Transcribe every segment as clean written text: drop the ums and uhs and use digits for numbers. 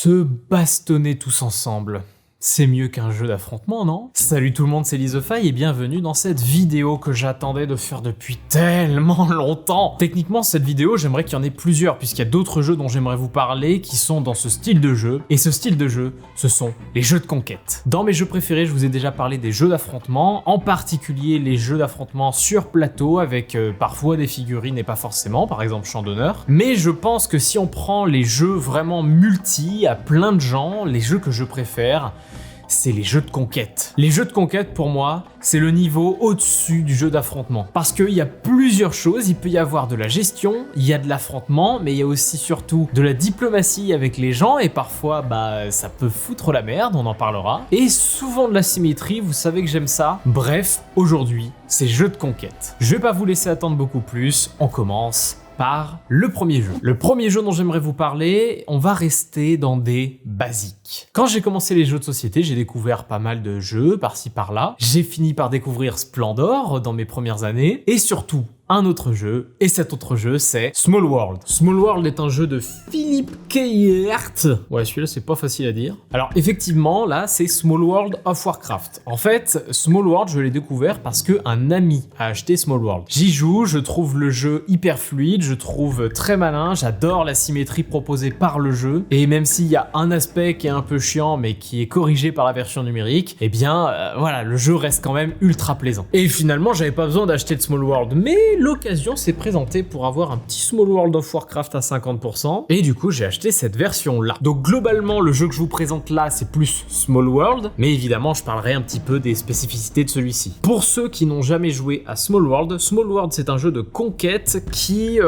Se bastonner tous ensemble. C'est mieux qu'un jeu d'affrontement, non? Salut tout le monde, c'est Lizofy et bienvenue dans cette vidéo que j'attendais de faire depuis tellement longtemps. Techniquement, cette vidéo, j'aimerais qu'il y en ait plusieurs, puisqu'il y a d'autres jeux dont j'aimerais vous parler qui sont dans ce style de jeu. Et ce style de jeu, ce sont les jeux de conquête. Dans mes jeux préférés, je vous ai déjà parlé des jeux d'affrontement, en particulier les jeux d'affrontement sur plateau, avec parfois des figurines et pas forcément, par exemple Champ d'honneur. Mais je pense que si on prend les jeux vraiment multi, à plein de gens, les jeux que je préfère, c'est les jeux de conquête. Les jeux de conquête, pour moi, c'est le niveau au-dessus du jeu d'affrontement. Parce qu'il y a plusieurs choses, il peut y avoir de la gestion, il y a de l'affrontement, mais il y a aussi surtout de la diplomatie avec les gens, et parfois, ça peut foutre la merde, on en parlera. Et souvent de la symétrie, vous savez que j'aime ça. Bref, aujourd'hui, c'est jeux de conquête. Je vais pas vous laisser attendre beaucoup plus, on commence par le premier jeu. Le premier jeu dont j'aimerais vous parler, on va rester dans des basiques. Quand j'ai commencé les jeux de société, j'ai découvert pas mal de jeux par-ci par-là. J'ai fini par découvrir Splendor dans mes premières années, et surtout un autre jeu, et cet autre jeu c'est Small World. Small World est un jeu de Philippe Kayert. Ouais, celui-là c'est pas facile à dire. Alors effectivement, là c'est Small World of Warcraft. En fait, Small World, je l'ai découvert parce que un ami a acheté Small World. J'y joue, je trouve le jeu hyper fluide, je trouve très malin, j'adore la symétrie proposée par le jeu, et même s'il y a un aspect qui est un peu chiant mais qui est corrigé par la version numérique, eh bien voilà, le jeu reste quand même ultra plaisant. Et finalement, j'avais pas besoin d'acheter de Small World, mais l'occasion s'est présentée pour avoir un petit Small World of Warcraft à 50%, et du coup j'ai acheté cette version là. Donc globalement, le jeu que je vous présente là, c'est plus Small World, mais évidemment je parlerai un petit peu des spécificités de celui-ci. Pour ceux qui n'ont jamais joué à Small World c'est un jeu de conquête qui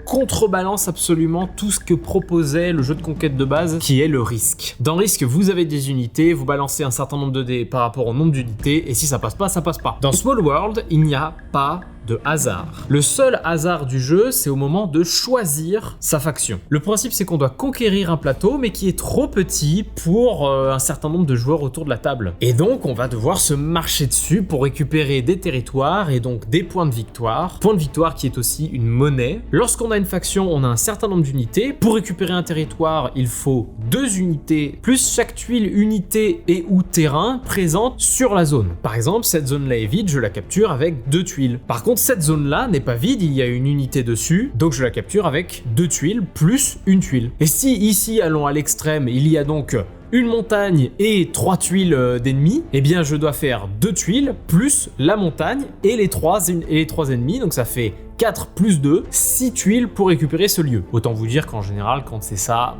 contrebalance absolument tout ce que proposait le jeu de conquête de base, qui est le risque. Dans Risque, vous avez des unités, vous balancez un certain nombre de dés par rapport au nombre d'unités, et si ça passe pas, ça passe pas. Dans Small World, il n'y a pas de hasard. Le seul hasard du jeu, c'est au moment de choisir sa faction. Le principe, c'est qu'on doit conquérir un plateau, mais qui est trop petit pour un certain nombre de joueurs autour de la table. Et donc, on va devoir se marcher dessus pour récupérer des territoires et donc des points de victoire. Point de victoire qui est aussi une monnaie. Lorsqu'on a une faction, on a un certain nombre d'unités. Pour récupérer un territoire, il faut 2 unités, plus chaque tuile, unité et ou terrain présente sur la zone. Par exemple, cette zone-là est vide, je la capture avec 2 tuiles. Par contre, cette zone-là n'est pas vide, il y a une unité dessus, donc je la capture avec 2 tuiles plus une tuile. Et si ici, allons à l'extrême, il y a donc une montagne et 3 tuiles d'ennemis, eh bien je dois faire 2 tuiles plus la montagne et les 3 ennemis, donc ça fait 4 plus 2, 6 tuiles pour récupérer ce lieu. Autant vous dire qu'en général, quand c'est ça,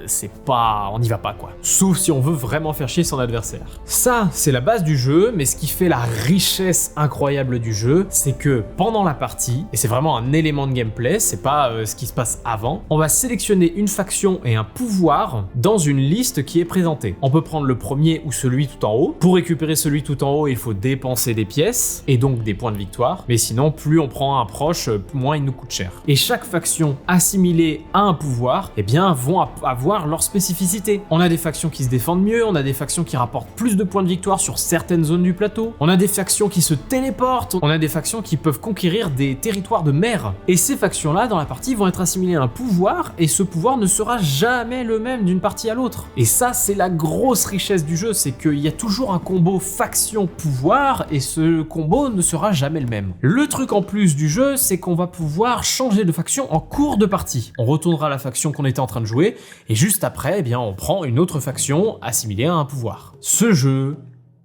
c'est pas... on n'y va pas quoi. Sauf si on veut vraiment faire chier son adversaire. Ça, c'est la base du jeu, mais ce qui fait la richesse incroyable du jeu, c'est que pendant la partie, et c'est vraiment un élément de gameplay, c'est pas ce qui se passe avant, on va sélectionner une faction et un pouvoir dans une liste qui est présentée. On peut prendre le premier ou celui tout en haut. Pour récupérer celui tout en haut, il faut dépenser des pièces, et donc des points de victoire, mais sinon, plus on prend un proche, moins il nous coûte cher. Et chaque faction assimilée à un pouvoir, eh bien, vont avoir leur spécificité. On a des factions qui se défendent mieux, on a des factions qui rapportent plus de points de victoire sur certaines zones du plateau, on a des factions qui se téléportent, on a des factions qui peuvent conquérir des territoires de mer. Et ces factions-là, dans la partie, vont être assimilées à un pouvoir, et ce pouvoir ne sera jamais le même d'une partie à l'autre. Et ça, c'est la grosse richesse du jeu, c'est qu'il y a toujours un combo faction-pouvoir, et ce combo ne sera jamais le même. Le truc en plus du jeu, c'est qu'on va pouvoir changer de faction en cours de partie. On retournera à la faction qu'on était en train de jouer, et juste après, eh bien, on prend une autre faction assimilée à un pouvoir. Ce jeu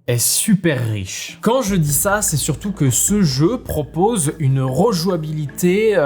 est super riche. Quand je dis ça, c'est surtout que ce jeu propose une rejouabilité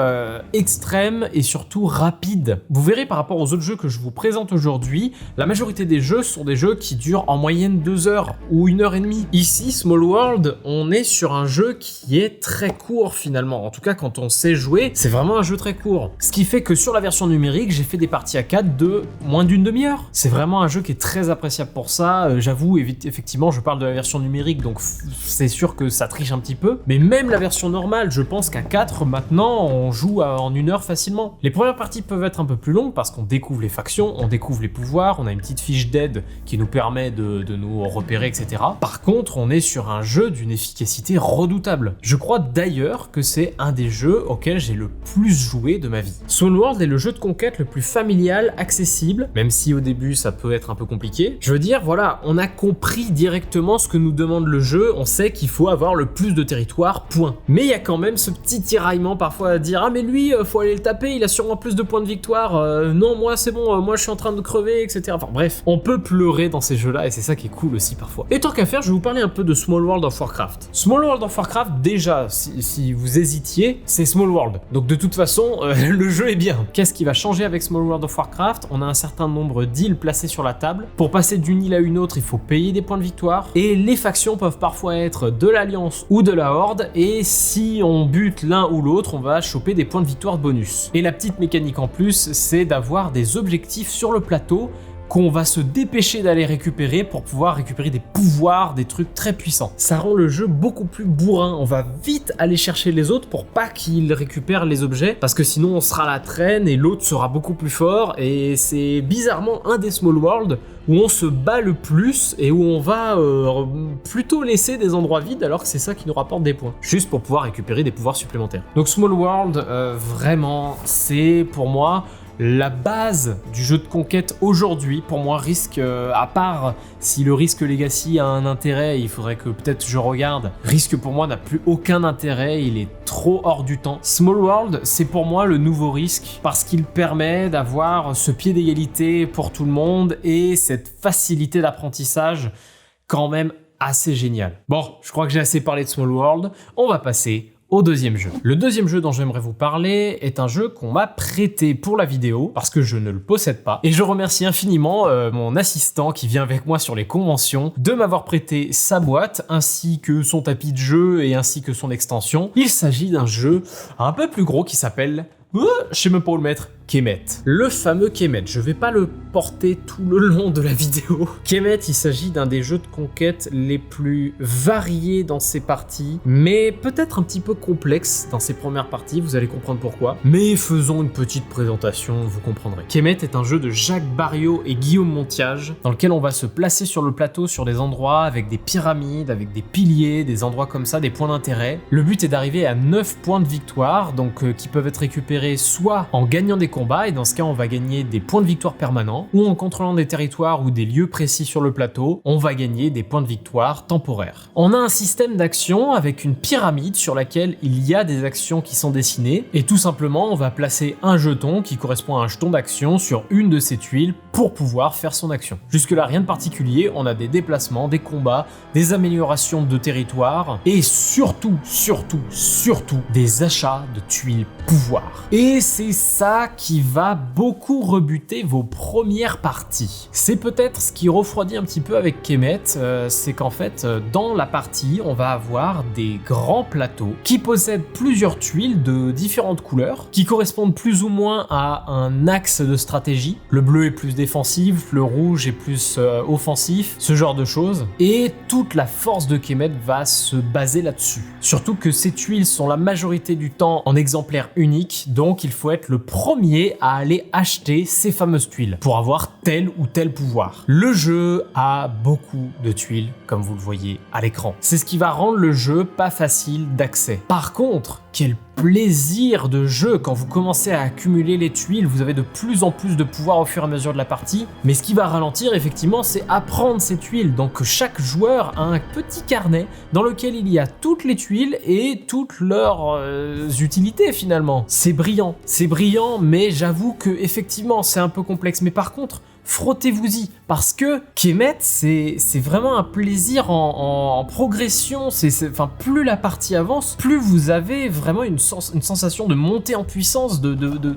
extrême et surtout rapide. Vous verrez par rapport aux autres jeux que je vous présente aujourd'hui, la majorité des jeux sont des jeux qui durent en moyenne 2 heures ou 1 heure et demie. Ici, Small World, on est sur un jeu qui est très court finalement. En tout cas, quand on sait jouer, c'est vraiment un jeu très court. Ce qui fait que sur la version numérique, j'ai fait des parties à 4 de moins d'une demi-heure. C'est vraiment un jeu qui est très appréciable pour ça. J'avoue, effectivement, je parle de la version numérique, donc c'est sûr que ça triche un petit peu. Mais même la version normale, je pense qu'à 4, maintenant, on joue en 1 heure facilement. Les premières parties peuvent être un peu plus longues parce qu'on découvre les factions, on découvre les pouvoirs, on a une petite fiche d'aide qui nous permet de nous repérer, etc. Par contre, on est sur un jeu d'une efficacité redoutable. Je crois d'ailleurs que c'est un des jeux auxquels j'ai le plus joué de ma vie. Small World est le jeu de conquête le plus familial, accessible, même si au début ça peut être un peu compliqué. Je veux dire, voilà, on a compris directement ce que nous demande le jeu, on sait qu'il faut avoir le plus de territoire, point. Mais il y a quand même ce petit tiraillement parfois à dire « Ah mais lui, faut aller le taper, il a sûrement plus de points de victoire, non moi c'est bon, moi je suis en train de crever, etc. » Enfin bref, on peut pleurer dans ces jeux-là et c'est ça qui est cool aussi parfois. Et tant qu'à faire, je vais vous parler un peu de Small World of Warcraft. Small World of Warcraft, déjà, si vous hésitiez, c'est Small World. Donc de toute façon, le jeu est bien. Qu'est-ce qui va changer avec Small World of Warcraft? On a un certain nombre d'îles placées sur la table. Pour passer d'une île à une autre, il faut payer des points de victoire. Et les factions peuvent parfois être de l'Alliance ou de la Horde. Et si on bute l'un ou l'autre, on va choper des points de victoire bonus. Et la petite mécanique en plus, c'est d'avoir des objectifs sur le plateau qu'on va se dépêcher d'aller récupérer pour pouvoir récupérer des pouvoirs, des trucs très puissants. Ça rend le jeu beaucoup plus bourrin, on va vite aller chercher les autres pour pas qu'ils récupèrent les objets, parce que sinon on sera à la traîne et l'autre sera beaucoup plus fort, et c'est bizarrement un des Small World où on se bat le plus et où on va plutôt laisser des endroits vides alors que c'est ça qui nous rapporte des points, juste pour pouvoir récupérer des pouvoirs supplémentaires. Donc Small World, vraiment, c'est pour moi la base du jeu de conquête aujourd'hui. Pour moi, Risk, à part si le Risk Legacy a un intérêt, il faudrait que peut-être je regarde. Risk pour moi n'a plus aucun intérêt, il est trop hors du temps. Small World, c'est pour moi le nouveau Risk parce qu'il permet d'avoir ce pied d'égalité pour tout le monde et cette facilité d'apprentissage quand même assez géniale. Bon, je crois que j'ai assez parlé de Small World, on va passer au deuxième jeu. Le deuxième jeu dont j'aimerais vous parler est un jeu qu'on m'a prêté pour la vidéo parce que je ne le possède pas. Et je remercie infiniment mon assistant qui vient avec moi sur les conventions de m'avoir prêté sa boîte ainsi que son tapis de jeu et ainsi que son extension. Il s'agit d'un jeu un peu plus gros qui s'appelle... je sais même pas où le mettre. Kemet. Le fameux Kemet. Je vais pas le porter tout le long de la vidéo. Kemet, il s'agit d'un des jeux de conquête les plus variés dans ses parties, mais peut-être un petit peu complexe dans ses premières parties, vous allez comprendre pourquoi. Mais faisons une petite présentation, vous comprendrez. Kemet est un jeu de Jacques Barriot et Guillaume Montiage, dans lequel on va se placer sur le plateau sur des endroits avec des pyramides, avec des piliers, des endroits comme ça, des points d'intérêt. Le but est d'arriver à 9 points de victoire, donc qui peuvent être récupérés soit en gagnant des combats, et dans ce cas on va gagner des points de victoire permanents, ou en contrôlant des territoires ou des lieux précis sur le plateau, on va gagner des points de victoire temporaires. On a un système d'action avec une pyramide sur laquelle il y a des actions qui sont dessinées, et tout simplement on va placer un jeton qui correspond à un jeton d'action sur une de ces tuiles pour pouvoir faire son action. Jusque là rien de particulier, on a des déplacements, des combats, des améliorations de territoire, et surtout des achats de tuiles pouvoir. Et c'est ça qui va beaucoup rebuter vos premières parties. C'est peut-être ce qui refroidit un petit peu avec Kemet, c'est qu'en fait, dans la partie, on va avoir des grands plateaux qui possèdent plusieurs tuiles de différentes couleurs, qui correspondent plus ou moins à un axe de stratégie. Le bleu est plus défensif, le rouge est plus offensif, ce genre de choses. Et toute la force de Kemet va se baser là-dessus. Surtout que ces tuiles sont la majorité du temps en exemplaires uniques, donc il faut être le premier à aller acheter ces fameuses tuiles pour avoir tel ou tel pouvoir. Le jeu a beaucoup de tuiles, comme vous le voyez à l'écran. C'est ce qui va rendre le jeu pas facile d'accès. Par contre, quel plaisir de jeu quand vous commencez à accumuler les tuiles, vous avez de plus en plus de pouvoir au fur et à mesure de la partie, mais ce qui va ralentir effectivement c'est apprendre ces tuiles, donc chaque joueur a un petit carnet dans lequel il y a toutes les tuiles et toutes leurs utilités finalement. C'est brillant, mais j'avoue que effectivement c'est un peu complexe, mais par contre frottez-vous-y, parce que Kemet, c'est vraiment un plaisir en progression. Enfin, plus la partie avance, plus vous avez vraiment une sensation de montée en puissance,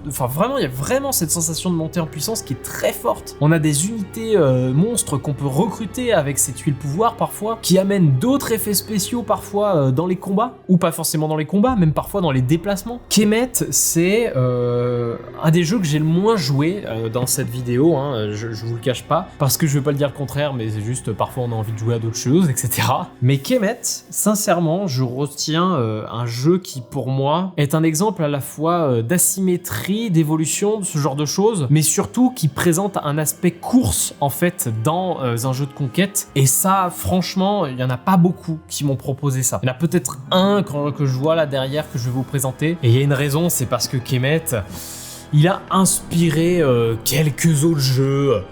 enfin vraiment, il y a vraiment cette sensation de montée en puissance qui est très forte. On a des unités monstres qu'on peut recruter avec ces tuiles pouvoir parfois, qui amènent d'autres effets spéciaux parfois dans les combats, ou pas forcément dans les combats, même parfois dans les déplacements. Kemet, c'est un des jeux que j'ai le moins joué dans cette vidéo, hein. je vous le cache pas, parce que je veux pas le dire le contraire, mais c'est juste parfois on a envie de jouer à d'autres choses, etc. Mais Kemet, sincèrement, je retiens un jeu qui pour moi est un exemple à la fois d'asymétrie, d'évolution, de ce genre de choses, mais surtout qui présente un aspect course en fait dans un jeu de conquête. Et ça, franchement, il y en a pas beaucoup qui m'ont proposé ça. Il y en a peut-être un que je vois là derrière que je vais vous présenter. Et il y a une raison, c'est parce que Kemet, il a inspiré quelques autres jeux.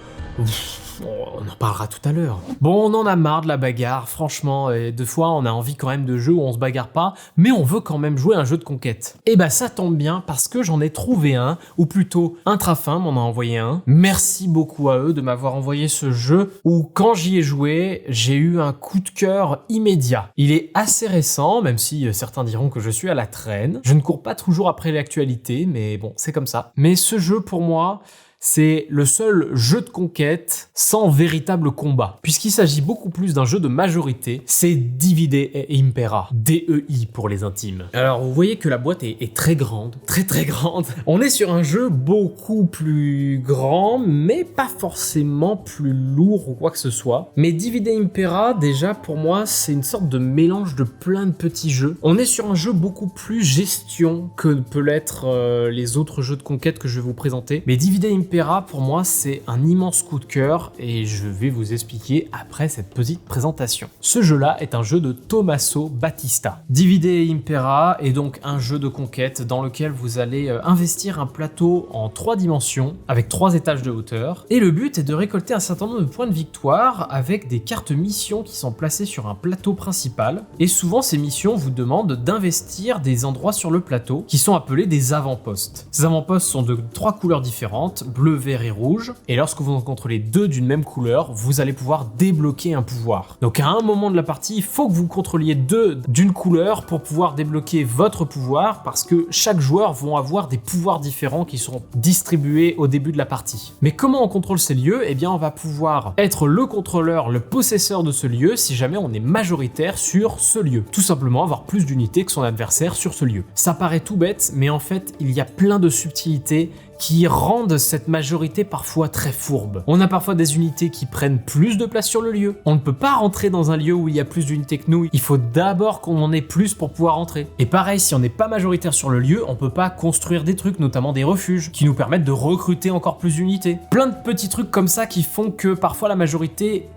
On en parlera tout à l'heure. Bon, on en a marre de la bagarre, franchement, et deux fois on a envie quand même de jeux où on se bagarre pas, mais on veut quand même jouer un jeu de conquête. Et bah ça tombe bien parce que j'en ai trouvé un, ou plutôt Intrafin m'en a envoyé un. Merci beaucoup à eux de m'avoir envoyé ce jeu où quand j'y ai joué, j'ai eu un coup de cœur immédiat. Il est assez récent, même si certains diront que je suis à la traîne. Je ne cours pas toujours après l'actualité, mais bon, c'est comme ça. Mais ce jeu pour moi, c'est le seul jeu de conquête sans véritable combat. Puisqu'il s'agit beaucoup plus d'un jeu de majorité, c'est Divide et Impera. DEI pour les intimes. Alors vous voyez que la boîte est très grande, très grande. On est sur un jeu beaucoup plus grand, mais pas forcément plus lourd ou quoi que ce soit. Mais Divide et Impera, déjà pour moi, c'est une sorte de mélange de plein de petits jeux. On est sur un jeu beaucoup plus gestion que peut l'être les autres jeux de conquête que je vais vous présenter. Mais Divide et Impera, pour moi, c'est un immense coup de cœur et je vais vous expliquer après cette petite présentation. Ce jeu-là est un jeu de Tommaso Battista. Divide et Impera est donc un jeu de conquête dans lequel vous allez investir un plateau en 3 dimensions avec 3 étages de hauteur et le but est de récolter un certain nombre de points de victoire avec des cartes missions qui sont placées sur un plateau principal et souvent ces missions vous demandent d'investir des endroits sur le plateau qui sont appelés des avant-postes. Ces avant-postes sont de 3 couleurs différentes, bleu, vert et rouge, et lorsque vous en contrôlez 2 d'une même couleur, vous allez pouvoir débloquer un pouvoir. Donc à un moment de la partie, il faut que vous contrôliez 2 d'une couleur pour pouvoir débloquer votre pouvoir, parce que chaque joueur va avoir des pouvoirs différents qui seront distribués au début de la partie. Mais comment on contrôle ces lieux? Eh bien on va pouvoir être le contrôleur, le possesseur de ce lieu si jamais on est majoritaire sur ce lieu. Tout simplement avoir plus d'unités que son adversaire sur ce lieu. Ça paraît tout bête, mais en fait il y a plein de subtilités qui rendent cette majorité parfois très fourbe. On a parfois des unités qui prennent plus de place sur le lieu. On ne peut pas rentrer dans un lieu où il y a plus d'unités que nous, il faut d'abord qu'on en ait plus pour pouvoir rentrer. Et pareil, si on n'est pas majoritaire sur le lieu, on peut pas construire des trucs, notamment des refuges, qui nous permettent de recruter encore plus d'unités. Plein de petits trucs comme ça qui font que parfois la majorité,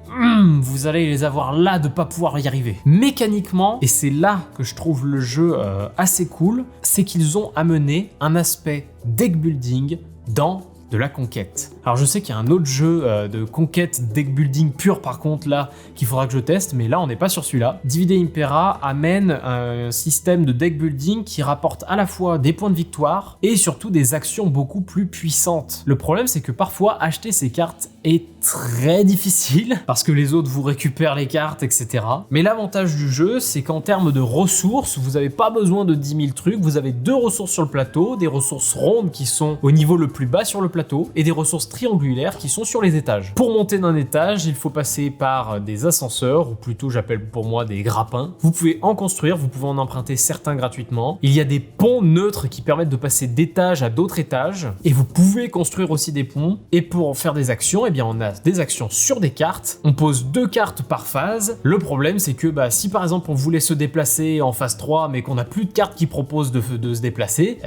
vous allez les avoir là de pas pouvoir y arriver. Mécaniquement, et c'est là que je trouve le jeu assez cool, c'est qu'ils ont amené un aspect deck building dans de la conquête. Alors je sais qu'il y a un autre jeu de conquête deck building pur par contre là qu'il faudra que je teste, mais là on n'est pas sur celui-là. Divide et Impera amène un système de deck building qui rapporte à la fois des points de victoire et surtout des actions beaucoup plus puissantes. Le problème c'est que parfois acheter ces cartes est très difficile parce que les autres vous récupèrent les cartes, etc. Mais l'avantage du jeu c'est qu'en termes de ressources, vous n'avez pas besoin de 10 000 trucs, vous avez 2 ressources sur le plateau, des ressources rondes qui sont au niveau le plus bas sur le plateau et des ressources triangulaires qui sont sur les étages. Pour monter d'un étage, il faut passer par des ascenseurs, ou plutôt j'appelle pour moi des grappins. Vous pouvez en construire, vous pouvez en emprunter certains gratuitement. Il y a des ponts neutres qui permettent de passer d'étage à d'autres étages, et vous pouvez construire aussi des ponts. Et pour faire des actions, eh bien on a des actions sur des cartes. On pose 2 cartes par phase. Le problème c'est que si par exemple on voulait se déplacer en phase 3, mais qu'on n'a plus de cartes qui proposent de se déplacer,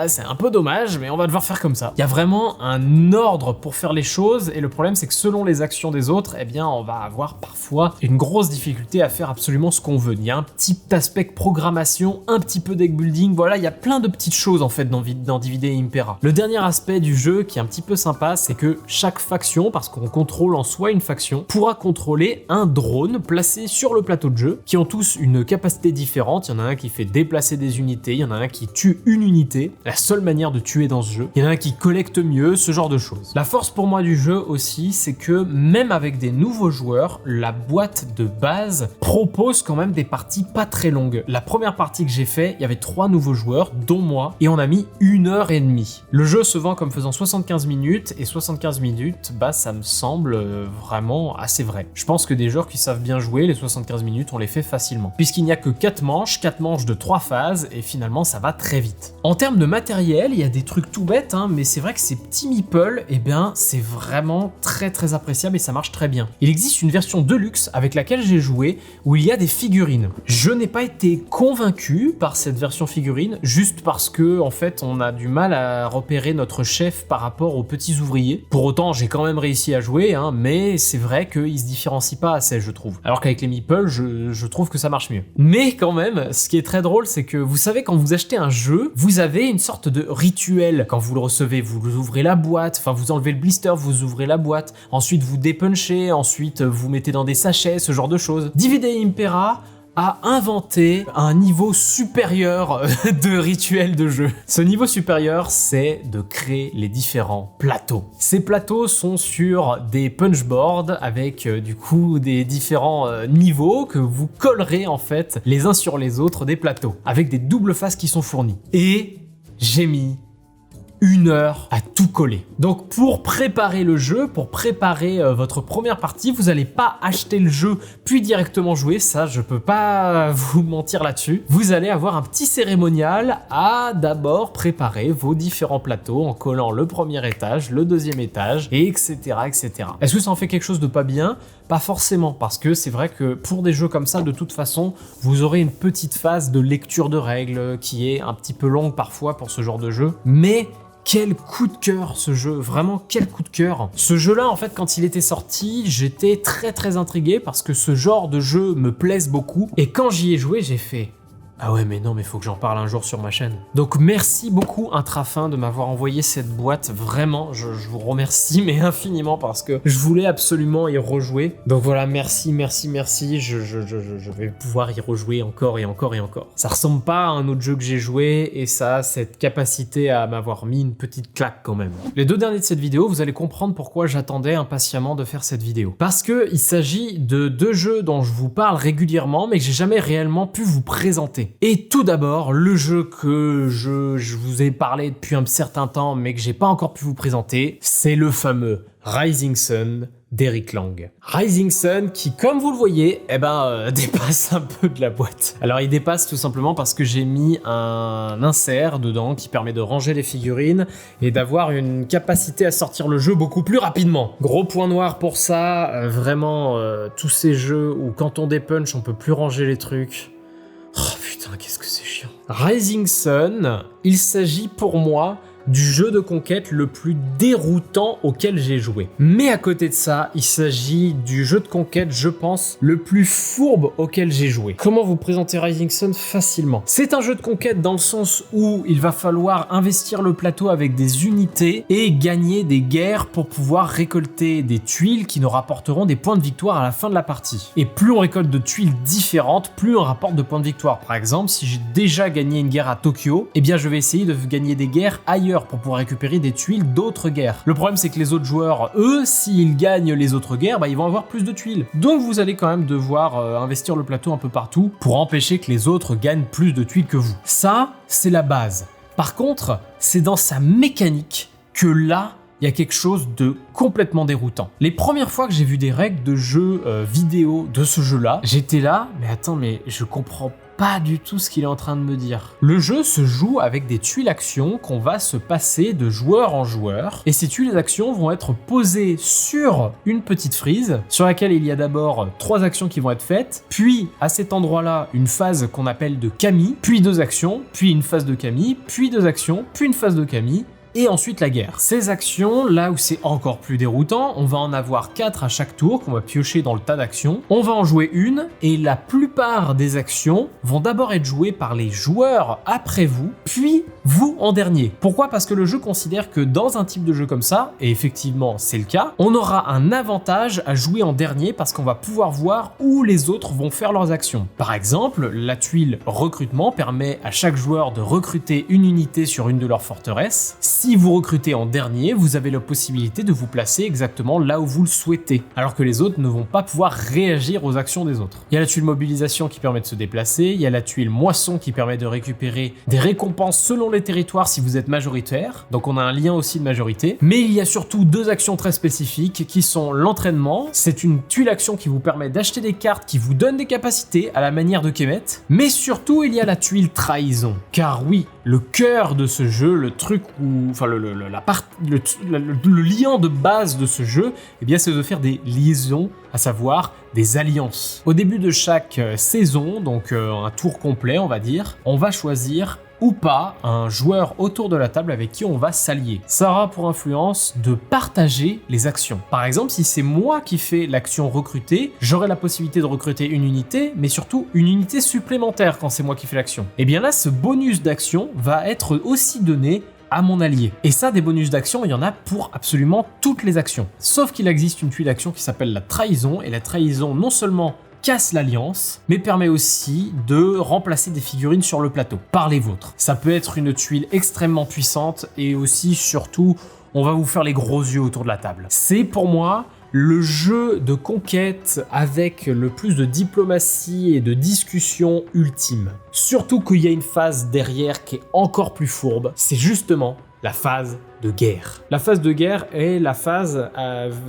c'est un peu dommage, mais on va devoir faire comme ça. Il y a vraiment un ordre pour faire les choses et le problème c'est que selon les actions des autres, on va avoir parfois une grosse difficulté à faire absolument ce qu'on veut. Il y a un petit aspect programmation, un petit peu deck building, voilà, il y a plein de petites choses en fait dans Divide et Impera. Le dernier aspect du jeu qui est un petit peu sympa, c'est que chaque faction, parce qu'on contrôle en soi une faction, pourra contrôler un drone placé sur le plateau de jeu, qui ont tous une capacité différente. Il y en a un qui fait déplacer des unités, il y en a un qui tue une unité, la seule manière de tuer dans ce jeu, il y en a un qui collecte mieux, ce genre de choses. La force pour moi du jeu aussi, c'est que même avec des nouveaux joueurs, la boîte de base propose quand même des parties pas très longues. La première partie que j'ai fait, il y avait 3 nouveaux joueurs, dont moi, et on a mis 1h30. Le jeu se vend comme faisant 75 minutes, et 75 minutes, ça me semble vraiment assez vrai. Je pense que des joueurs qui savent bien jouer, les 75 minutes, on les fait facilement. Puisqu'il n'y a que 4 manches de 3 phases, et finalement ça va très vite. En termes de matériel, il y a des trucs tout bêtes, mais c'est vrai que ces petits meeples, bien c'est vraiment très appréciable et ça marche très bien. Il existe une version Deluxe avec laquelle j'ai joué où il y a des figurines. Je n'ai pas été convaincu par cette version figurine juste parce que en fait on a du mal à repérer notre chef par rapport aux petits ouvriers. Pour autant j'ai quand même réussi à jouer, hein, mais c'est vrai qu'il se différencie pas assez je trouve. Alors qu'avec les meeples je trouve que ça marche mieux. Mais quand même, ce qui est très drôle c'est que vous savez quand vous achetez un jeu, vous avez une sorte de rituel. Quand vous le recevez, vous ouvrez la boîte, enfin vous enlevez le blister, vous ouvrez la boîte, ensuite vous dépunchez, ensuite vous mettez dans des sachets, ce genre de choses. DVD Impera a inventé un niveau supérieur de rituel de jeu. Ce niveau supérieur, c'est de créer les différents plateaux. Ces plateaux sont sur des punchboards avec du coup des différents niveaux que vous collerez en fait les uns sur les autres des plateaux avec des doubles faces qui sont fournies. Et j'ai mis 1 heure à tout coller. Donc pour préparer le jeu, pour préparer votre première partie, vous n'allez pas acheter le jeu puis directement jouer, ça je peux pas vous mentir là-dessus. Vous allez avoir un petit cérémonial à d'abord préparer vos différents plateaux en collant le premier étage, le deuxième étage, et etc. etc. Est-ce que ça en fait quelque chose de pas bien ? Pas forcément, parce que c'est vrai que pour des jeux comme ça, de toute façon, vous aurez une petite phase de lecture de règles qui est un petit peu longue parfois pour ce genre de jeu, mais quel coup de cœur ce jeu, vraiment quel coup de cœur. Ce jeu-là, en fait, quand il était sorti, j'étais très intrigué parce que ce genre de jeu me plaise beaucoup. Et quand j'y ai joué, j'ai fait... Ah ouais mais non mais faut que j'en parle un jour sur ma chaîne. Donc merci beaucoup Intrafin de m'avoir envoyé cette boîte, vraiment je vous remercie mais infiniment parce que je voulais absolument y rejouer. Donc voilà, merci, je vais pouvoir y rejouer encore et encore et encore. Ça ressemble pas à un autre jeu que j'ai joué et ça a cette capacité à m'avoir mis une petite claque quand même. Les 2 derniers de cette vidéo, vous allez comprendre pourquoi j'attendais impatiemment de faire cette vidéo. Parce que il s'agit de 2 jeux dont je vous parle régulièrement mais que j'ai jamais réellement pu vous présenter. Et tout d'abord, le jeu que je vous ai parlé depuis un certain temps mais que j'ai pas encore pu vous présenter, c'est le fameux Rising Sun d'Eric Lang. Rising Sun qui, comme vous le voyez, dépasse un peu de la boîte. Alors il dépasse tout simplement parce que j'ai mis un insert dedans qui permet de ranger les figurines et d'avoir une capacité à sortir le jeu beaucoup plus rapidement. Gros point noir pour ça, vraiment tous ces jeux où quand on dépunch on peut plus ranger les trucs. Oh putain, qu'est-ce que c'est chiant. Rising Sun, il s'agit pour moi du jeu de conquête le plus déroutant auquel j'ai joué. Mais à côté de ça, il s'agit du jeu de conquête, je pense, le plus fourbe auquel j'ai joué. Comment vous présenter Rising Sun facilement ? C'est un jeu de conquête dans le sens où il va falloir investir le plateau avec des unités et gagner des guerres pour pouvoir récolter des tuiles qui nous rapporteront des points de victoire à la fin de la partie. Et plus on récolte de tuiles différentes, plus on rapporte de points de victoire. Par exemple, si j'ai déjà gagné une guerre à Tokyo, eh bien je vais essayer de gagner des guerres ailleurs pour pouvoir récupérer des tuiles d'autres guerres. Le problème c'est que les autres joueurs, eux, s'ils gagnent les autres guerres, ils vont avoir plus de tuiles. Donc vous allez quand même devoir investir le plateau un peu partout pour empêcher que les autres gagnent plus de tuiles que vous. Ça, c'est la base. Par contre, c'est dans sa mécanique que là, il y a quelque chose de complètement déroutant. Les premières fois que j'ai vu des règles de jeu vidéo de ce jeu-là, j'étais là, mais attends, mais je comprends pas du tout ce qu'il est en train de me dire. Le jeu se joue avec des tuiles actions qu'on va se passer de joueur en joueur, et ces tuiles actions vont être posées sur une petite frise, sur laquelle il y a d'abord 3 actions qui vont être faites, puis à cet endroit-là, une phase qu'on appelle de kami, puis 2 actions, puis une phase de kami, puis 2 actions, puis une phase de kami, et ensuite la guerre. Ces actions, là où c'est encore plus déroutant, on va en avoir 4 à chaque tour qu'on va piocher dans le tas d'actions. On va en jouer une, et la plupart des actions vont d'abord être jouées par les joueurs après vous, puis vous en dernier. Pourquoi ? Parce que le jeu considère que dans un type de jeu comme ça, et effectivement c'est le cas, on aura un avantage à jouer en dernier parce qu'on va pouvoir voir où les autres vont faire leurs actions. Par exemple, la tuile recrutement permet à chaque joueur de recruter une unité sur une de leurs forteresses. Si vous recrutez en dernier, vous avez la possibilité de vous placer exactement là où vous le souhaitez, alors que les autres ne vont pas pouvoir réagir aux actions des autres. Il y a la tuile mobilisation qui permet de se déplacer, il y a la tuile moisson qui permet de récupérer des récompenses selon les les territoires si vous êtes majoritaire, donc on a un lien aussi de majorité, mais il y a surtout deux actions très spécifiques qui sont l'entraînement, c'est une tuile action qui vous permet d'acheter des cartes qui vous donnent des capacités à la manière de Kemet, mais surtout il y a la tuile trahison, car oui, le cœur de ce jeu, le truc où, enfin le lien de base de ce jeu, eh bien c'est de faire des liaisons, à savoir des alliances. Au début de chaque saison, donc un tour complet on va dire, on va choisir ou pas un joueur autour de la table avec qui on va s'allier. Ça aura pour influence de partager les actions. Par exemple, si c'est moi qui fais l'action recruter, j'aurai la possibilité de recruter une unité, mais surtout une unité supplémentaire quand c'est moi qui fais l'action. Et bien là, ce bonus d'action va être aussi donné à mon allié. Et ça, des bonus d'action, il y en a pour absolument toutes les actions. Sauf qu'il existe une tuile d'action qui s'appelle la trahison, et la trahison non seulement casse l'alliance, mais permet aussi de remplacer des figurines sur le plateau par les vôtres. Ça peut être une tuile extrêmement puissante et aussi, surtout, on va vous faire les gros yeux autour de la table. C'est pour moi le jeu de conquête avec le plus de diplomatie et de discussion ultime. Surtout qu'il y a une phase derrière qui est encore plus fourbe, c'est justement la phase de guerre. La phase de guerre est la phase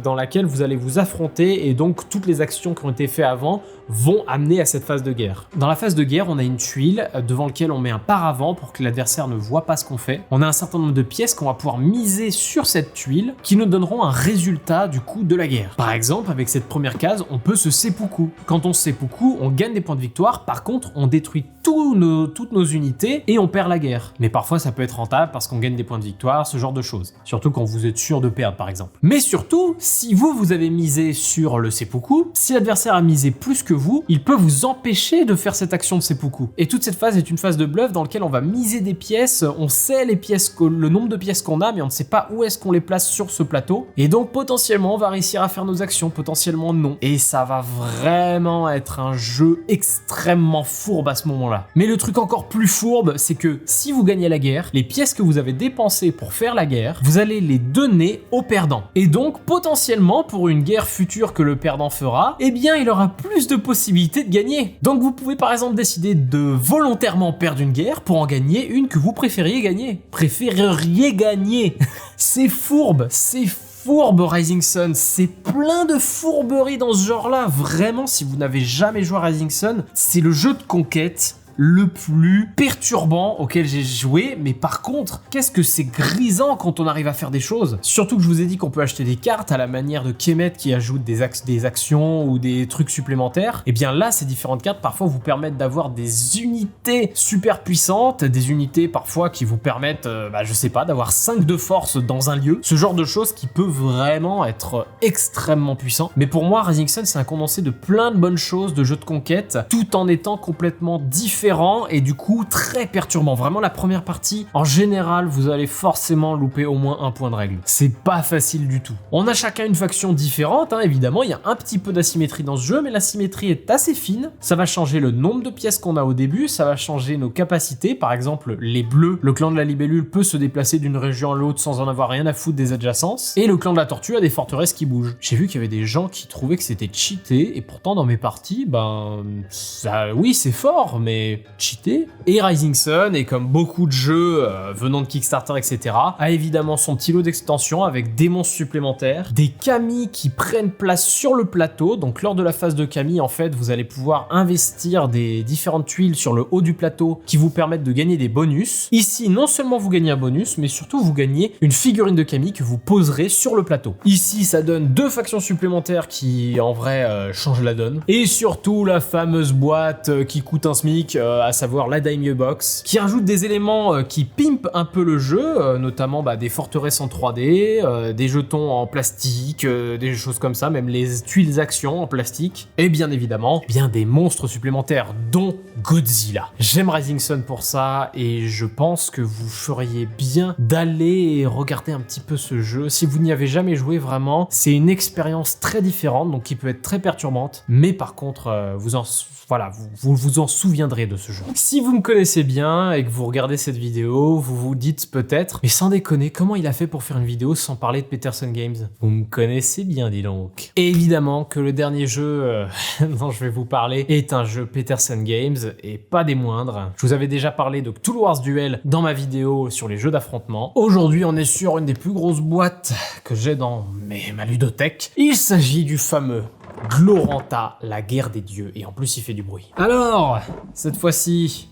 dans laquelle vous allez vous affronter et donc toutes les actions qui ont été faites avant vont amener à cette phase de guerre. Dans la phase de guerre, on a une tuile devant laquelle on met un paravent pour que l'adversaire ne voit pas ce qu'on fait. On a un certain nombre de pièces qu'on va pouvoir miser sur cette tuile qui nous donneront un résultat du coup de la guerre. Par exemple, avec cette première case, on peut se seppuku. Quand on se seppuku, on gagne des points de victoire. Par contre, on détruit toutes nos unités et on perd la guerre. Mais parfois, ça peut être rentable parce qu'on gagne des points de victoire, ce genre de choses. Surtout quand vous êtes sûr de perdre, par exemple. Mais surtout, si vous avez misé sur le seppuku, si l'adversaire a misé plus que vous, il peut vous empêcher de faire cette action de seppuku. Et toute cette phase est une phase de bluff dans laquelle on va miser des pièces, on sait le nombre de pièces qu'on a, mais on ne sait pas où est-ce qu'on les place sur ce plateau. Et donc potentiellement, on va réussir à faire nos actions, potentiellement non. Et ça va vraiment être un jeu extrêmement fourbe à ce moment-là. Mais le truc encore plus fourbe, c'est que si vous gagnez la guerre, les pièces que vous avez dépensées pour faire la guerre, vous allez les donner au perdant. Et donc, potentiellement, pour une guerre future que le perdant fera, eh bien, il aura plus de possibilités de gagner. Donc, vous pouvez par exemple décider de volontairement perdre une guerre pour en gagner une que vous préfériez gagner. C'est fourbe, Rising Sun, c'est plein de fourberies dans ce genre-là. Vraiment, si vous n'avez jamais joué à Rising Sun, c'est le jeu de conquête le plus perturbant auquel j'ai joué, mais par contre, qu'est-ce que c'est grisant quand on arrive à faire des choses. Surtout que je vous ai dit qu'on peut acheter des cartes à la manière de Kemet qui ajoute des actions ou des trucs supplémentaires. Et bien là, ces différentes cartes parfois vous permettent d'avoir des unités super puissantes, des unités parfois qui vous permettent, je sais pas, d'avoir 5 de force dans un lieu. Ce genre de choses qui peut vraiment être extrêmement puissant. Mais pour moi, Rising Sun, c'est un condensé de plein de bonnes choses de jeux de conquête, tout en étant complètement différent et du coup très perturbant. Vraiment, la première partie, en général, vous allez forcément louper au moins un point de règle. C'est pas facile du tout. On a chacun une faction différente, évidemment, il y a un petit peu d'asymétrie dans ce jeu, mais la symétrie est assez fine. Ça va changer le nombre de pièces qu'on a au début, ça va changer nos capacités. Par exemple, les bleus, le clan de la libellule peut se déplacer d'une région à l'autre sans en avoir rien à foutre des adjacences, et le clan de la tortue a des forteresses qui bougent. J'ai vu qu'il y avait des gens qui trouvaient que c'était cheaté, et pourtant dans mes parties, oui, c'est fort, mais cheaté. Et Rising Sun, et comme beaucoup de jeux venant de Kickstarter, etc., a évidemment son petit lot d'extensions avec des monstres supplémentaires, des Kami qui prennent place sur le plateau. Donc lors de la phase de Kami, en fait, vous allez pouvoir investir des différentes tuiles sur le haut du plateau qui vous permettent de gagner des bonus. Ici, non seulement vous gagnez un bonus, mais surtout vous gagnez une figurine de Kami que vous poserez sur le plateau. Ici, ça donne 2 factions supplémentaires qui, en vrai, changent la donne. Et surtout, la fameuse boîte qui coûte un SMIC, à savoir la Daimyo Box, qui rajoute des éléments qui pimpent un peu le jeu, notamment des forteresses en 3D, des jetons en plastique, des choses comme ça, même les tuiles actions en plastique, et bien évidemment, des monstres supplémentaires, dont Godzilla. J'aime Rising Sun pour ça, et je pense que vous feriez bien d'aller regarder un petit peu ce jeu. Si vous n'y avez jamais joué, vraiment, c'est une expérience très différente, donc qui peut être très perturbante, mais par contre, vous vous en souviendrez de ce jeu. Si vous me connaissez bien et que vous regardez cette vidéo, vous vous dites peut-être, mais sans déconner, comment il a fait pour faire une vidéo sans parler de Peterson Games? Vous me connaissez bien, dis donc. Et évidemment que le dernier jeu dont je vais vous parler est un jeu Peterson Games et pas des moindres. Je vous avais déjà parlé de Tool Wars Duel dans ma vidéo sur les jeux d'affrontement. Aujourd'hui, on est sur une des plus grosses boîtes que j'ai dans ma ludothèque. Il s'agit du fameux Gloranta, la guerre des dieux. Et en plus, il fait du bruit. Alors, cette fois-ci,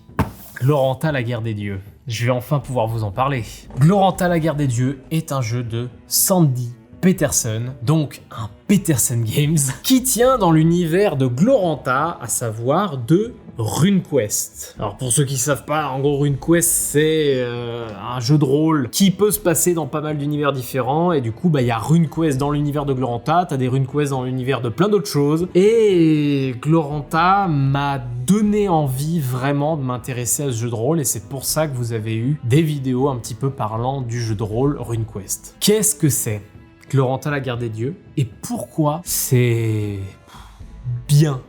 Gloranta, la guerre des dieux. Je vais enfin pouvoir vous en parler. Gloranta, la guerre des dieux est un jeu de Sandy Peterson, donc un Peterson Games, qui tient dans l'univers de Gloranta, à savoir de RuneQuest. Alors pour ceux qui savent pas, en gros RuneQuest c'est un jeu de rôle qui peut se passer dans pas mal d'univers différents et du coup il y a RuneQuest dans l'univers de Gloranta, t'as des RuneQuest dans l'univers de plein d'autres choses et Gloranta m'a donné envie vraiment de m'intéresser à ce jeu de rôle et c'est pour ça que vous avez eu des vidéos un petit peu parlant du jeu de rôle RuneQuest. Qu'est-ce que c'est Gloranta, la guerre des dieux et pourquoi c'est bien?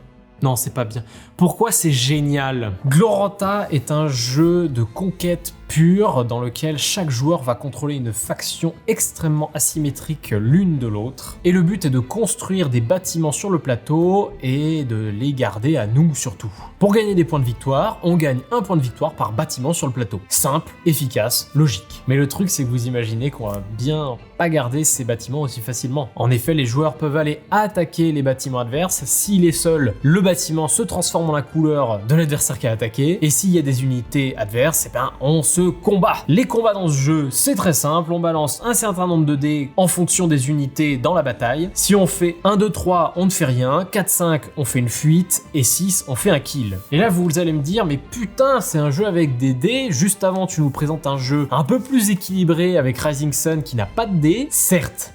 Non, c'est pas bien. Pourquoi c'est génial? Gloranta est un jeu de conquête pure dans lequel chaque joueur va contrôler une faction extrêmement asymétrique l'une de l'autre. Et le but est de construire des bâtiments sur le plateau et de les garder à nous surtout. Pour gagner des points de victoire, on gagne un point de victoire par bâtiment sur le plateau. Simple, efficace, logique. Mais le truc c'est que vous imaginez qu'on va bien pas garder ces bâtiments aussi facilement. En effet, les joueurs peuvent aller attaquer les bâtiments adverses. S'il est seul, le bâtiment se transforme en la couleur de l'adversaire qui a attaqué. Et s'il y a des unités adverses, on se combat. Les combats dans ce jeu, c'est très simple. On balance un certain nombre de dés en fonction des unités dans la bataille. Si on fait 1, 2, 3, on ne fait rien. 4, 5, on fait une fuite. Et 6, on fait un kill. Et là, vous allez me dire, mais putain, c'est un jeu avec des dés. Juste avant, tu nous présentes un jeu un peu plus équilibré avec Rising Sun qui n'a pas de dés. Certes.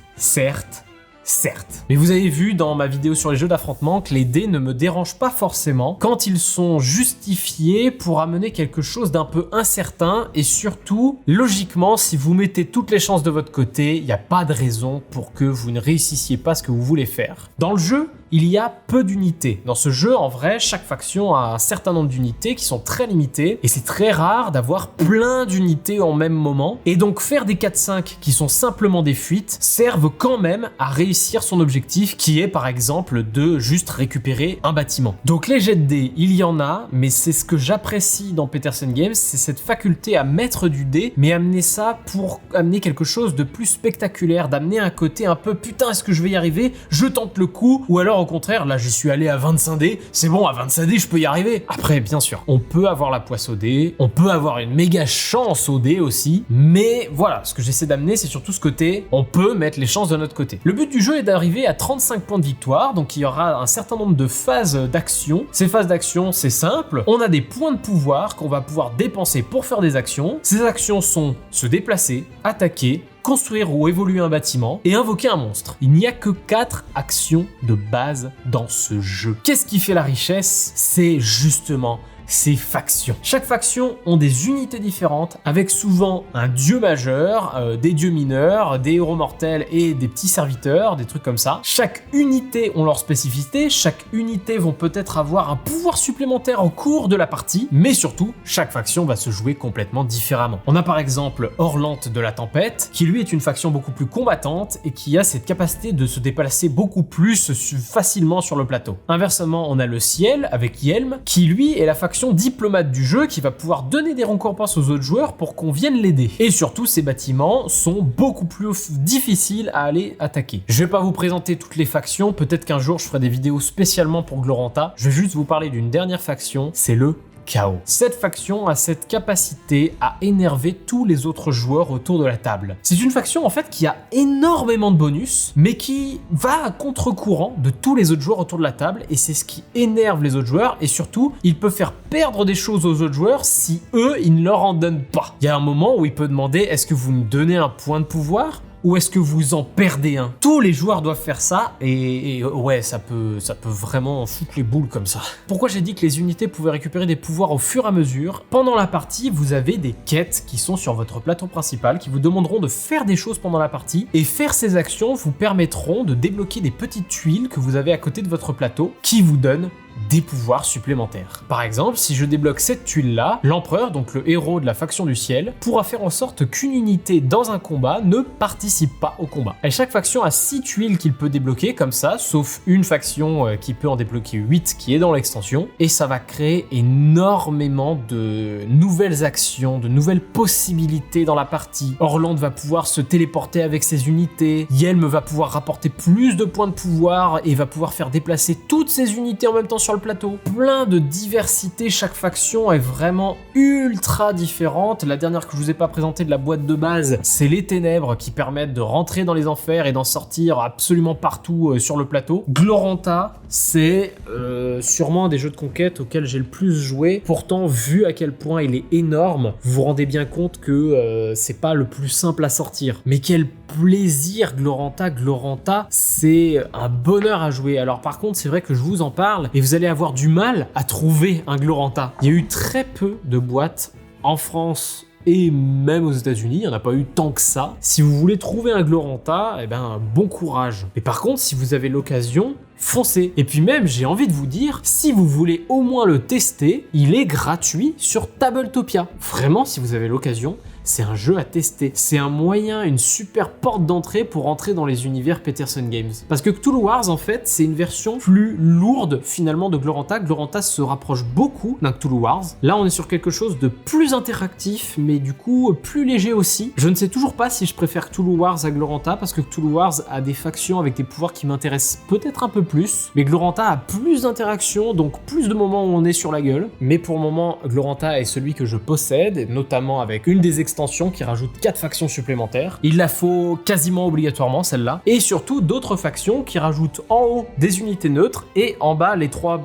Mais vous avez vu dans ma vidéo sur les jeux d'affrontement que les dés ne me dérangent pas forcément quand ils sont justifiés pour amener quelque chose d'un peu incertain et surtout, logiquement, si vous mettez toutes les chances de votre côté, il n'y a pas de raison pour que vous ne réussissiez pas ce que vous voulez faire. Dans le jeu, il y a peu d'unités. Dans ce jeu, en vrai, chaque faction a un certain nombre d'unités qui sont très limitées et c'est très rare d'avoir plein d'unités en même moment. Et donc faire des 4-5 qui sont simplement des fuites servent quand même à réussir son objectif qui est par exemple de juste récupérer un bâtiment. Donc les jets de dés, il y en a, mais c'est ce que j'apprécie dans Peterson Games, c'est cette faculté à mettre du dé, mais amener ça pour amener quelque chose de plus spectaculaire, d'amener un côté un peu putain est-ce que je vais y arriver, je tente le coup, ou alors au contraire, là j'y suis allé à 25 dés, c'est bon, à 25 dés je peux y arriver. Après, bien sûr, on peut avoir la poisse au dé, on peut avoir une méga chance au dé aussi, mais voilà, ce que j'essaie d'amener, c'est surtout ce côté, on peut mettre les chances de notre côté. Le but du jeu est d'arriver à 35 points de victoire, donc il y aura un certain nombre de phases d'action. Ces phases d'action, c'est simple, on a des points de pouvoir qu'on va pouvoir dépenser pour faire des actions. Ces actions sont se déplacer, attaquer, construire ou évoluer un bâtiment et invoquer un monstre. Il n'y a que 4 actions de base dans ce jeu. Qu'est-ce qui fait la richesse? C'est justement ces factions. Chaque faction ont des unités différentes avec souvent un dieu majeur, des dieux mineurs, des héros mortels et des petits serviteurs, des trucs comme ça. Chaque unité ont leur spécificité, chaque unité vont peut-être avoir un pouvoir supplémentaire au cours de la partie, mais surtout, chaque faction va se jouer complètement différemment. On a par exemple Orlante de la Tempête, qui lui est une faction beaucoup plus combattante et qui a cette capacité de se déplacer beaucoup plus facilement sur le plateau. Inversement, on a le Ciel avec Yelm, qui lui est la faction diplomate du jeu qui va pouvoir donner des récompenses aux autres joueurs pour qu'on vienne l'aider. Et surtout, ces bâtiments sont beaucoup plus difficiles à aller attaquer. Je vais pas vous présenter toutes les factions, peut-être qu'un jour je ferai des vidéos spécialement pour Gloranta. Je vais juste vous parler d'une dernière faction, c'est le chaos. Cette faction a cette capacité à énerver tous les autres joueurs autour de la table. C'est une faction en fait qui a énormément de bonus, mais qui va à contre-courant de tous les autres joueurs autour de la table, et c'est ce qui énerve les autres joueurs, et surtout, il peut faire perdre des choses aux autres joueurs si eux, ils ne leur en donnent pas. Il y a un moment où il peut demander, est-ce que vous me donnez un point de pouvoir ? Ou est-ce que vous en perdez un? Tous les joueurs doivent faire ça et ouais, ça peut vraiment foutre les boules comme ça. Pourquoi j'ai dit que les unités pouvaient récupérer des pouvoirs au fur et à mesure? Pendant la partie, vous avez des quêtes qui sont sur votre plateau principal qui vous demanderont de faire des choses pendant la partie, et faire ces actions vous permettront de débloquer des petites tuiles que vous avez à côté de votre plateau qui vous donnent des pouvoirs supplémentaires. Par exemple, si je débloque cette tuile-là, l'empereur, donc le héros de la faction du ciel, pourra faire en sorte qu'une unité dans un combat ne participe pas au combat. Et chaque faction a 6 tuiles qu'il peut débloquer comme ça, sauf une faction qui peut en débloquer 8 qui est dans l'extension, et ça va créer énormément de nouvelles actions, de nouvelles possibilités dans la partie. Orland va pouvoir se téléporter avec ses unités, Yelm va pouvoir rapporter plus de points de pouvoir et va pouvoir faire déplacer toutes ses unités en même temps sur le plateau. Plein de diversité, chaque faction est vraiment ultra différente. La dernière que je vous ai pas présentée de la boîte de base, c'est les ténèbres qui permettent de rentrer dans les enfers et d'en sortir absolument partout sur le plateau. Gloranta, c'est sûrement un des jeux de conquête auxquels j'ai le plus joué. Pourtant, vu à quel point il est énorme, vous vous rendez bien compte que c'est pas le plus simple à sortir. Mais quel plaisir Gloranta, c'est un bonheur à jouer. Alors par contre, c'est vrai que je vous en parle et vous allez avoir du mal à trouver un Gloranta. Il y a eu très peu de boîtes en France et même aux États-Unis, il n'y en a pas eu tant que ça. Si vous voulez trouver un Gloranta, eh ben bon courage. Mais par contre, si vous avez l'occasion, foncez. Et puis même, j'ai envie de vous dire, si vous voulez au moins le tester, il est gratuit sur Tabletopia. Vraiment, si vous avez l'occasion, c'est un jeu à tester. C'est un moyen, une super porte d'entrée pour entrer dans les univers Peterson Games. Parce que Cthulhu Wars, en fait, c'est une version plus lourde finalement de Gloranta. Gloranta se rapproche beaucoup d'un Cthulhu Wars. Là, on est sur quelque chose de plus interactif, mais du coup plus léger aussi. Je ne sais toujours pas si je préfère Cthulhu Wars à Gloranta, parce que Cthulhu Wars a des factions avec des pouvoirs qui m'intéressent peut-être un peu plus. Mais Gloranta a plus d'interactions, donc plus de moments où on est sur la gueule. Mais pour le moment, Gloranta est celui que je possède, notamment avec une des extensions qui rajoute 4 factions supplémentaires. Il la faut quasiment obligatoirement celle-là. Et surtout d'autres factions qui rajoutent en haut des unités neutres et en bas les trois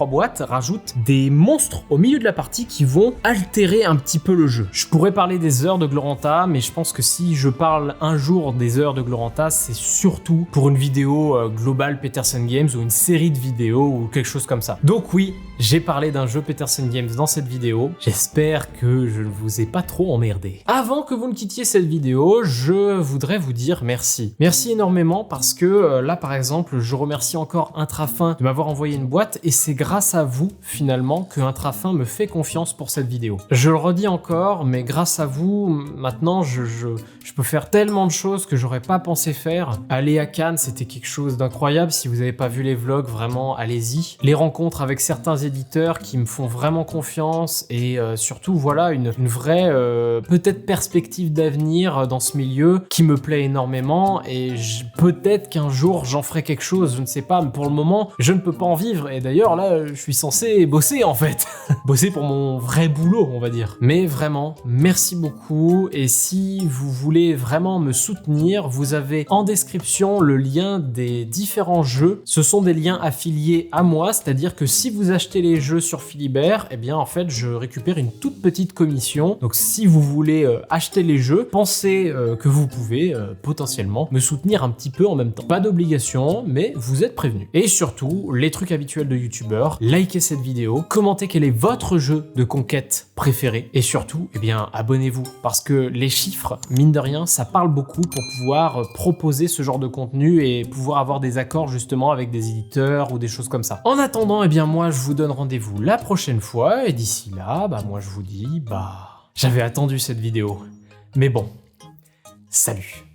boîtes rajoutent des monstres au milieu de la partie qui vont altérer un petit peu le jeu. Je pourrais parler des heures de Gloranta, mais je pense que si je parle un jour des heures de Gloranta, c'est surtout pour une vidéo globale Peterson Games ou une série de vidéos ou quelque chose comme ça. Donc oui, j'ai parlé d'un jeu Peterson Games dans cette vidéo. J'espère que je ne vous ai pas trop emmerdé. Avant que vous ne quittiez cette vidéo, je voudrais vous dire merci. Merci énormément parce que là par exemple, je remercie encore Intrafin de m'avoir envoyé une boîte et c'est grâce à vous finalement que Intrafin me fait confiance pour cette vidéo. Je le redis encore, mais grâce à vous, maintenant je peux faire tellement de choses que j'aurais pas pensé faire. Aller à Cannes, c'était quelque chose d'incroyable. Si vous n'avez pas vu les vlogs, vraiment allez-y. Les rencontres avec certains éditeurs qui me font vraiment confiance et surtout voilà une vraie peut-être perspective d'avenir dans ce milieu qui me plaît énormément et peut-être qu'un jour j'en ferai quelque chose, je ne sais pas, mais pour le moment je ne peux pas en vivre et d'ailleurs là je suis censé bosser en fait bosser pour mon vrai boulot on va dire. Mais vraiment merci beaucoup et si vous voulez vraiment me soutenir, vous avez en description le lien des différents jeux. Ce sont des liens affiliés à moi, c'est-à-dire que si vous achetez les jeux sur Philibert, eh bien en fait je récupère une toute petite commission. Donc si vous voulez acheter les jeux, pensez que vous pouvez potentiellement me soutenir un petit peu en même temps. Pas d'obligation, mais vous êtes prévenus. Et surtout, les trucs habituels de youtubeurs, likez cette vidéo, commentez quel est votre jeu de conquête préféré et surtout, eh bien abonnez-vous parce que les chiffres, mine de rien, ça parle beaucoup pour pouvoir proposer ce genre de contenu et pouvoir avoir des accords justement avec des éditeurs ou des choses comme ça. En attendant, eh bien moi je vous donne rendez-vous la prochaine fois et d'ici là, moi je vous dis, j'avais attendu cette vidéo. Mais bon, salut!